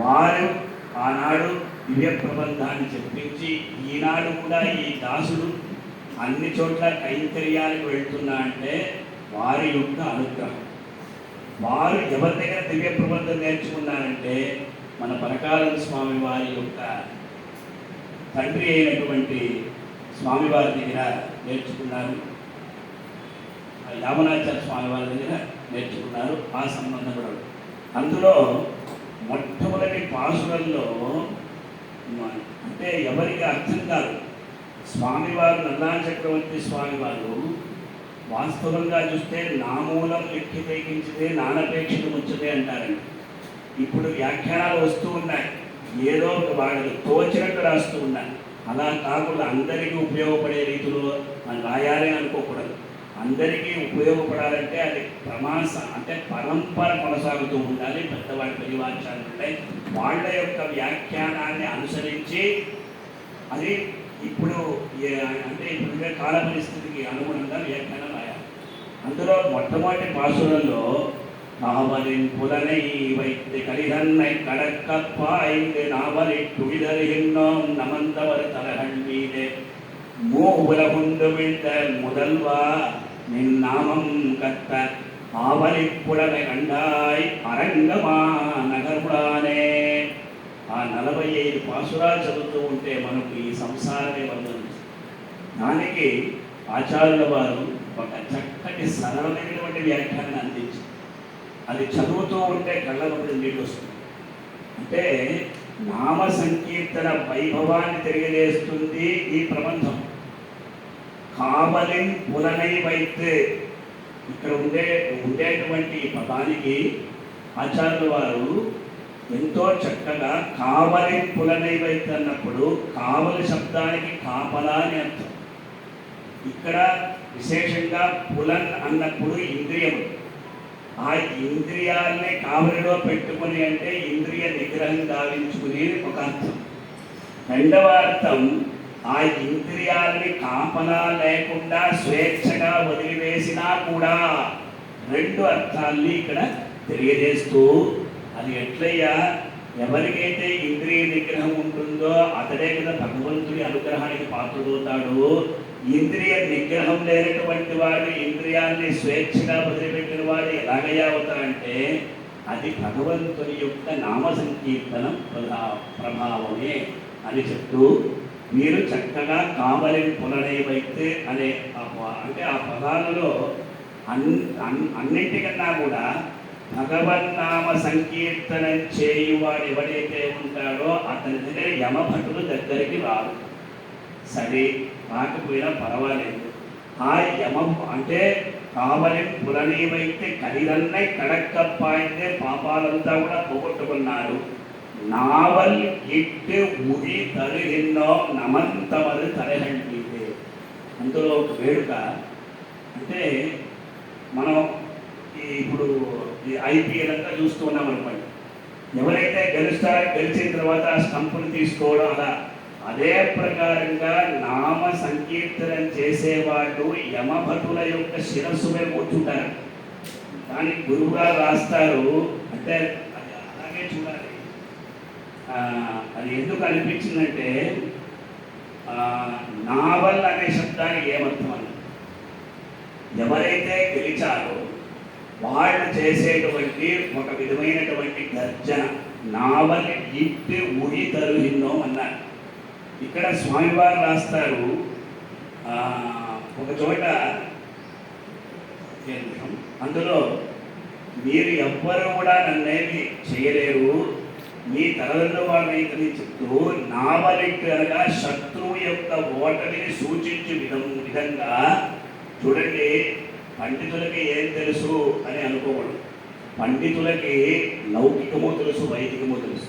వారు ఆనాడు దివ్య ప్రబంధాన్ని చెప్పించి ఈనాడు కూడా ఈ దాసుడు అన్ని చోట్ల కైంకర్యాలకు వెళ్తున్నా అంటే వారి యొక్క అనుగ్రహం. వారు ఎవరి దగ్గర దివ్య ప్రబంధం నేర్చుకున్నారంటే మన పరకాల స్వామి వారి యొక్క తండ్రి అయినటువంటి స్వామివారి దగ్గర నేర్చుకున్నారు, యామనాచార్య స్వామి వారి దగ్గర నేర్చుకున్నారు. ఆ సంబంధం కూడా అందులో మొట్టమొదటి పాసురంలో అంటే ఎవరికి అర్థం కాదు. స్వామివారు నల్లా చక్రవర్తి స్వామివారు వాస్తవంగా చూస్తే నామూలం లిఖితైకించితే నానపేక్షను ముచ్చతే అంటారండి. ఇప్పుడు వ్యాఖ్యానాలు వస్తూ ఉన్నాయి, ఏదో ఒక వాళ్ళకి తోచినట్టు రాస్తూ ఉన్నాయి. అలా కాకుండా అందరికీ ఉపయోగపడే రీతిలో మనం రాయాలి అనుకోకూడదు. అందరికీ ఉపయోగపడాలంటే అది అంటే పరంపర కొనసాగుతూ ఉండాలి. పెద్దవాళ్ళ పరివాచాలు ఉంటాయి, వాళ్ళ యొక్క వ్యాఖ్యానాన్ని అనుసరించి అది ఇప్పుడు అంటే ఇప్పుడు కాల పరిస్థితికి అనుగుణంగా వ్యాఖ్యానం రాయాలి. అందులో మొట్టమొదటి పాసురంలో நாவலின் புலனை வைத்து கலிதன்னை கடக்கப்பாய்ந்து நாவலில் துளிதருகின்றோம் நமந்தவர் தலகள் மீதே மூ உலகுண்டு விழுந்த முதல்வா நின் நாமம் கத்த ஆவலி புலனை கண்டாய் அரங்கமா నగరుడానే. ఆ 45 పాసురాలు చదువుతూ ఉంటే మనకు ఈ సంసారమే బంధం. దానికి ఆచార్యుల వారు ఒక చక్కటి సరళమైనటువంటి వ్యాఖ్యానాన్ని అందించారు. అది చదువుతూ ఉంటే కళ్ళ నుండి నీళ్ళు వస్తుంది. అంటే నామ సంకీర్తన వైభవాన్ని తెలియజేస్తుంది ఈ ప్రబంధం. కావలిన్ పులనై వైతే ఇక్కడ ఉండేటువంటి పదానికి ఆచార్యుల వారు ఎంతో చక్కగా కావలిన్ పులనై వైతే అన్నప్పుడు కావలి శబ్దానికి కాపలా అని అర్థం. ఇక్కడ విశేషంగా పులన్ అన్నప్పుడు ఇంద్రియం, ఆ ఇంద్రియాల్ని కావలిలో పెట్టుకుని అంటే ఇంద్రియ నిగ్రహం గావించుకుని ఒక అర్థం. రెండవ అర్థం ఆ ఇంద్రియాల్ని కాపలా లేకుండా స్వేచ్ఛగా వదిలివేసినా కూడా. రెండు అర్థాల్ని ఇక్కడ తెలియజేస్తూ అది ఎట్లయ్యా, ఎవరికైతే ఇంద్రియ నిగ్రహం ఉంటుందో అతడే కదా భగవంతుడి అనుగ్రహానికి పాత్రుడవుతాడు. ఇంద్రియ నిగ్రహం లేనటువంటి వాడు, ఇంద్రియాన్ని స్వేచ్ఛగా వదిలిపెట్టిన వాడు ఎలాగయ్యా అవుతారంటే అది భగవంతుని యొక్క నామ సంకీర్తనం ప్రభావమే అని చెప్తూ మీరు చక్కగా కావలిని పునరైవైతే అనే అంటే ఆ పదాలలో అన్నింటికన్నా కూడా భగవన్నామ సంకీర్తనం చేయువాడు ఎవరైతే ఉంటాడో అతని దగ్గర యమభటులు దగ్గరికి రాదు. సరే రాకపోయినా పర్వాలేదు. ఆ యమం అంటే కావలి పులనీవైతే కలిదన్నై కడక్కప్పాయితే పాపాలంతా కూడా పోగొట్టుకున్నాడు. నావల్ ఇట్టు ఉరి తరుగిన్నో నమంతవరు తరహండితే. అందులో ఒక వేడుక అంటే మనం ఇప్పుడు ఈ ఐపీఎల్ అంతా చూస్తూ ఉన్నాం అనుకోండి. ఎవరైతే గెలిచిన తర్వాత స్టంపులు తీసుకోవడం అలా, అదే ప్రకారంగా నామ సంకీర్తనం చేసేవాళ్ళు యమభటుల యొక్క శిరస్సు మీద కూర్చుంటారు. దానికి గురువుగారు రాస్తారు. అంటే అది అలాగే చూడాలి. అది ఎందుకు అనిపించిందంటే నావల్ అనే శబ్దానికి ఏమర్థం అన్న, ఎవరైతే గెలిచారో వాళ్ళు చేసేటువంటి ఒక విధమైనటువంటి గర్జన, నావలి ఇట్టి ఉడి తరుహిన్నో అన్నారు. ఇక్కడ స్వామివారు రాస్తారు ఒక చోట, అందులో మీరు ఎవ్వరూ కూడా నన్నేమి చేయలేరు, మీ తలలలో వాళ్ళని చెప్తూ నావలిట్టు అనగా శత్రువు యొక్క ఓటమిని సూచించే విధంగా చూడండి. పండితులకి ఏం తెలుసు అని అనుకోకూడదు. పండితులకి లౌకికము తెలుసు, వైదికము తెలుసు.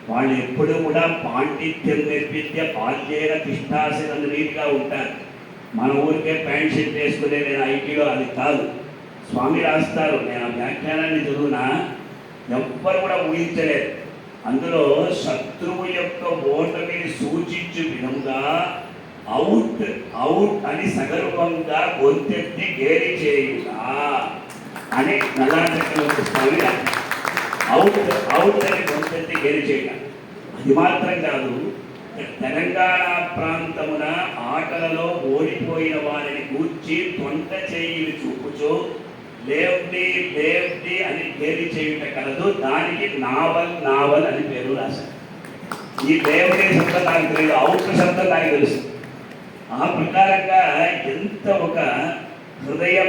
వాళ్ళు ఎప్పుడు కూడా పాండిత్యం నిర్విద్య బాల్యేన తిష్టాసిన రీతిగా ఉంటారు. మన ఊరికే ప్యాంట్ షర్ట్ వేసుకునే నేను ఐటీలో అది కాదు. స్వామి రాస్తారు, నేను ఆ వ్యాఖ్యానాన్ని చదువునా ఎవ్వరు కూడా ఊహించలేదు. అందులో శత్రువు యొక్క ఓటమిని సూచించే విధంగా అవుట్ అవుట్ అని సగర్వంగా గొంతెత్తి గేలి చేయుగా అని నల్లా చక్రవర్తి స్వామి అవుట్ అవుట్ అని గొంతెత్తి గేలి చేయడం. అది మాత్రం కాదు, తెలంగాణ ప్రాంతమున ఆటలలో ఓడిపోయిన వారిని కూర్చి తొంట చేయి చూపుచూ లేవ్డి లేవ్డి అని గేలి చేయుట కలదు. దానికి నావల్ నావల్ అని పేరు రాశారు. ఈ లేవ్డి శబ్దం నాకు తెలియదు, అవుట్ శబ్దం నాకు తెలుసు. ఆ ప్రకారంగా ఎంత ఒక హృదయ